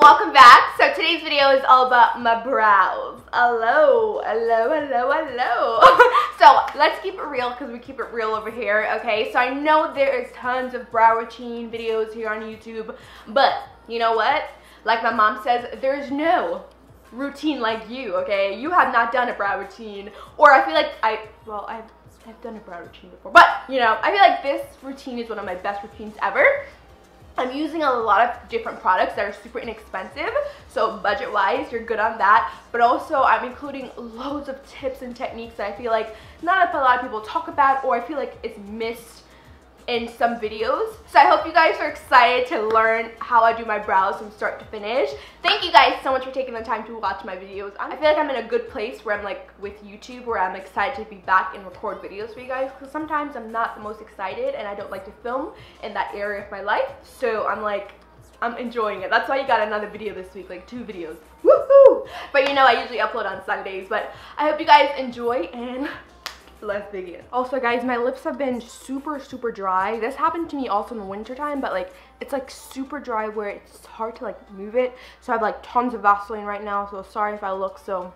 welcome back. So today's video is all about my brows. Hello. So let's keep it real because we keep it real over here, okay? So I know there is tons of brow routine videos here on YouTube, but you know what? Like my mom says, there's no routine like you, okay? You have not done a brow routine, or I feel like I've done a brow routine before, but you know, I feel like this routine is one of my best routines ever. I'm using a lot of different products that are super inexpensive, so budget-wise, you're good on that. But also, I'm including loads of tips and techniques that I feel like not a lot of people talk about, or I feel like it's missed in some videos. So I hope you guys are excited to learn how I do my brows from start to finish. Thank you guys so much for taking the time to watch my videos. I feel like I'm in a good place where I'm like with YouTube, where I'm excited to be back and record videos for you guys, because sometimes I'm not the most excited and I don't like to film in that area of my life. So I'm enjoying it. That's why you got another video this week, like 2 videos. Woohoo! But you know, I usually upload on Sundays, but I hope you guys enjoy, and let's begin. Also guys, my lips have been super dry. This happened to me also in the winter time, but like it's like super dry where it's hard to like move it. So I have like tons of Vaseline right now, so sorry if I look so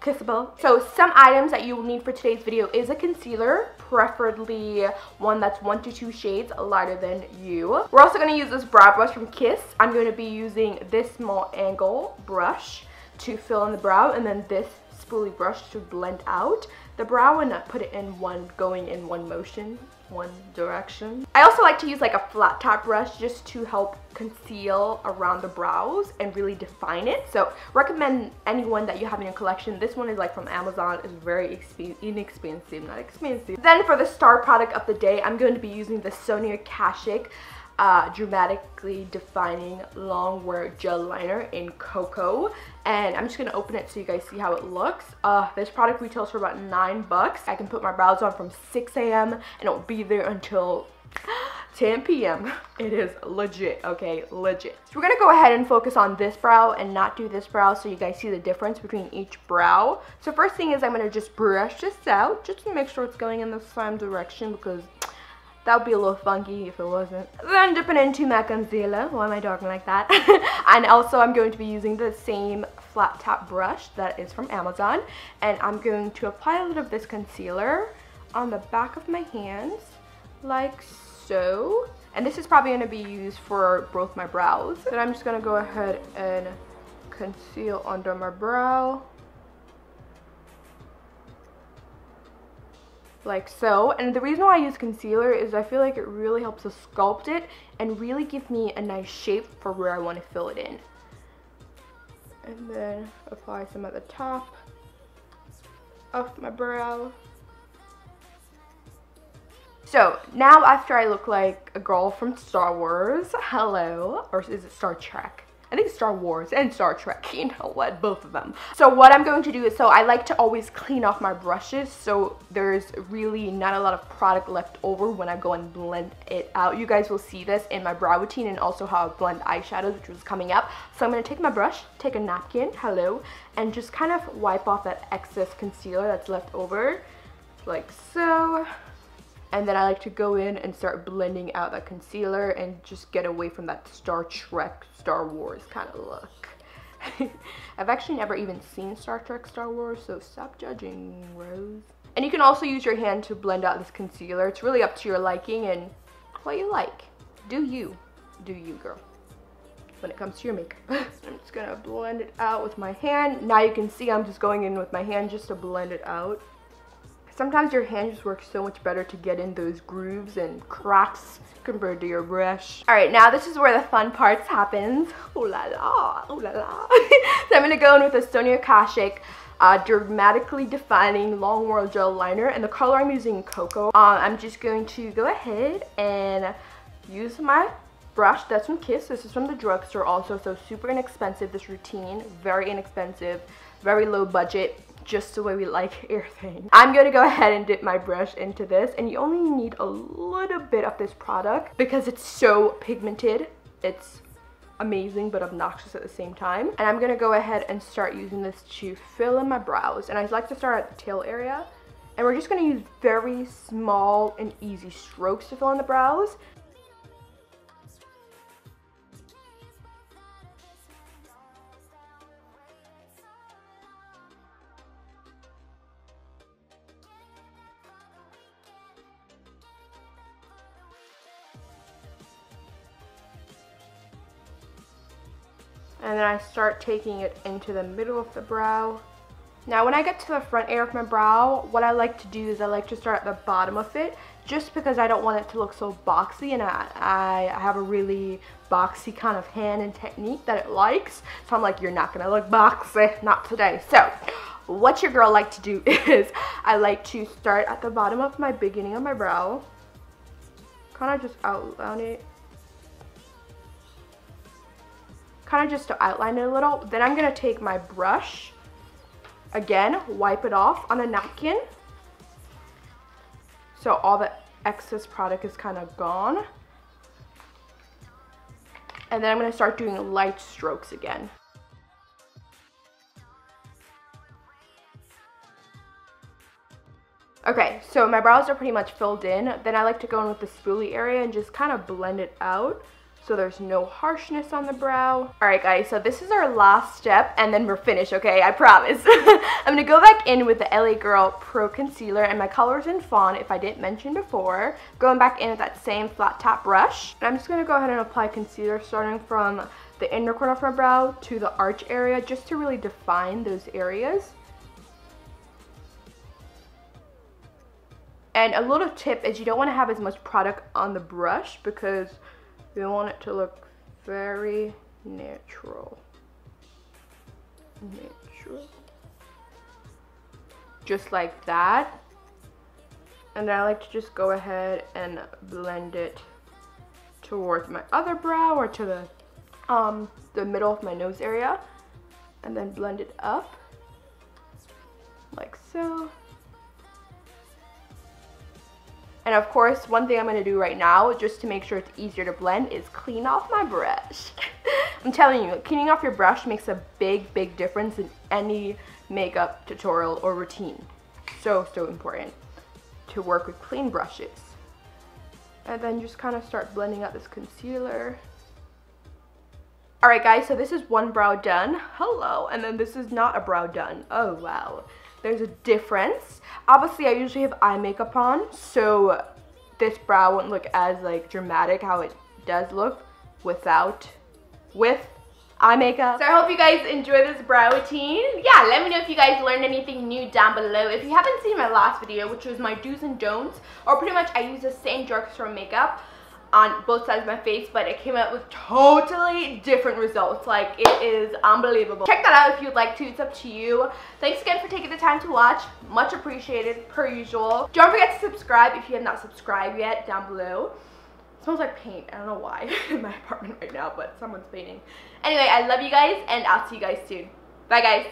kissable. So some items that you will need for today's video is a concealer, preferably one that's 1 to 2 shades lighter than you. We're also going to use this brow brush from Kiss. I'm going to be using this small angle brush to fill in the brow, and then this spoolie brush to blend out the brow and not put it in going in one motion, one direction. I also like to use like a flat top brush just to help conceal around the brows and really define it. So recommend anyone that you have in your collection. This one is like from Amazon. It's very inexpensive, not expensive. Then for the star product of the day, I'm going to be using the Sonia Kashuk dramatically defining long wear gel liner in cocoa, and I'm just gonna open it so you guys see how it looks. This product retails for about $9. I can put my brows on from 6 a.m. and it'll be there until 10 p.m. It is legit, okay, legit. So we're gonna go ahead and focus on this brow and not do this brow, so you guys see the difference between each brow. So first thing is I'm gonna just brush this out just to make sure it's going in the same direction, because that would be a little funky if it wasn't. Then dip it into my concealer. Why am I talking like that? And also I'm going to be using the same flat top brush that is from Amazon. And I'm going to apply a little of this concealer on the back of my hands, like so. And this is probably going to be used for both my brows. Then I'm just going to go ahead and conceal under my brow, like so. And the reason why I use concealer is I feel like it really helps to sculpt it and really give me a nice shape for where I want to fill it in. And then apply some at the top of my brow. So now after I look like a girl from Star Wars, hello, or is it Star Trek? I think Star Wars and Star Trek, you know what, both of them. So what I'm going to do is, so I like to always clean off my brushes so there's really not a lot of product left over when I go and blend it out. You guys will see this in my brow routine and also how I blend eyeshadows, which was coming up. So I'm going to take my brush, take a napkin, hello, and just kind of wipe off that excess concealer that's left over, like so. And then I like to go in and start blending out that concealer and just get away from that Star Trek, Star Wars kind of look. I've actually never even seen Star Trek, Star Wars, so stop judging, Rose. And you can also use your hand to blend out this concealer. It's really up to your liking and what you like. Do you, girl, when it comes to your makeup. I'm just gonna blend it out with my hand. Now you can see I'm just going in with my hand just to blend it out. Sometimes your hand just works so much better to get in those grooves and cracks compared to your brush. Alright, now this is where the fun parts happens. Ooh la la, ooh la la. So I'm going to go in with a Sonia Kashuk dramatically defining long wear gel liner, and the color I'm using, Cocoa. I'm just going to go ahead and use my brush that's from Kiss. This is from the drugstore also, so super inexpensive. This routine, very inexpensive, very low budget, just the way we like everything. I'm going to go ahead and dip my brush into this, and you only need a little bit of this product because it's so pigmented. It's amazing but obnoxious at the same time. And I'm going to go ahead and start using this to fill in my brows, and I like to start at the tail area, and we're just going to use very small and easy strokes to fill in the brows. And then I start taking it into the middle of the brow. Now when I get to the front area of my brow, what I like to do is I like to start at the bottom of it, just because I don't want it to look so boxy, and I have a really boxy kind of hand and technique that it likes. So I'm like, you're not gonna look boxy, not today. So what your girl like to do is I like to start at the bottom of my beginning of my brow, kind of just outline it. Kind of just to outline it a little. Then I'm gonna take my brush, again, wipe it off on a napkin, so all the excess product is kind of gone. And then I'm gonna start doing light strokes again. Okay, so my brows are pretty much filled in. Then I like to go in with the spoolie area and just kind of blend it out, so there's no harshness on the brow. Alright guys, so this is our last step and then we're finished, okay? I promise. I'm gonna go back in with the L.A Girl Pro Concealer, and my color's in Fawn, if I didn't mention before. Going back in with that same flat top brush. And I'm just gonna go ahead and apply concealer starting from the inner corner of my brow to the arch area, just to really define those areas. And a little tip is you don't want to have as much product on the brush because we want it to look very natural. Just like that. And then I like to just go ahead and blend it towards my other brow, or to the middle of my nose area. And then blend it up like so. And of course, one thing I'm going to do right now, just to make sure it's easier to blend, is clean off my brush. I'm telling you, cleaning off your brush makes a big, big difference in any makeup tutorial or routine. So, so important to work with clean brushes. And then just kind of start blending out this concealer. Alright guys, so this is one brow done. Hello. And then this is not a brow done. Oh wow. There's a difference. Obviously, I usually have eye makeup on, so this brow won't look as like dramatic how it does look with eye makeup. So I hope you guys enjoy this brow routine. Yeah, let me know if you guys learned anything new down below. If you haven't seen my last video, which was my do's and don'ts, or pretty much I use the same drugstore makeup on both sides of my face, but it came out with totally different results. Like, it is unbelievable. Check that out if you'd like to. It's up to you. Thanks again for taking the time to watch. Much appreciated, per usual. Don't forget to subscribe if you have not subscribed yet, down below. It smells like paint. I don't know why in my apartment right now, but someone's painting. Anyway, I love you guys, and I'll see you guys soon. Bye guys.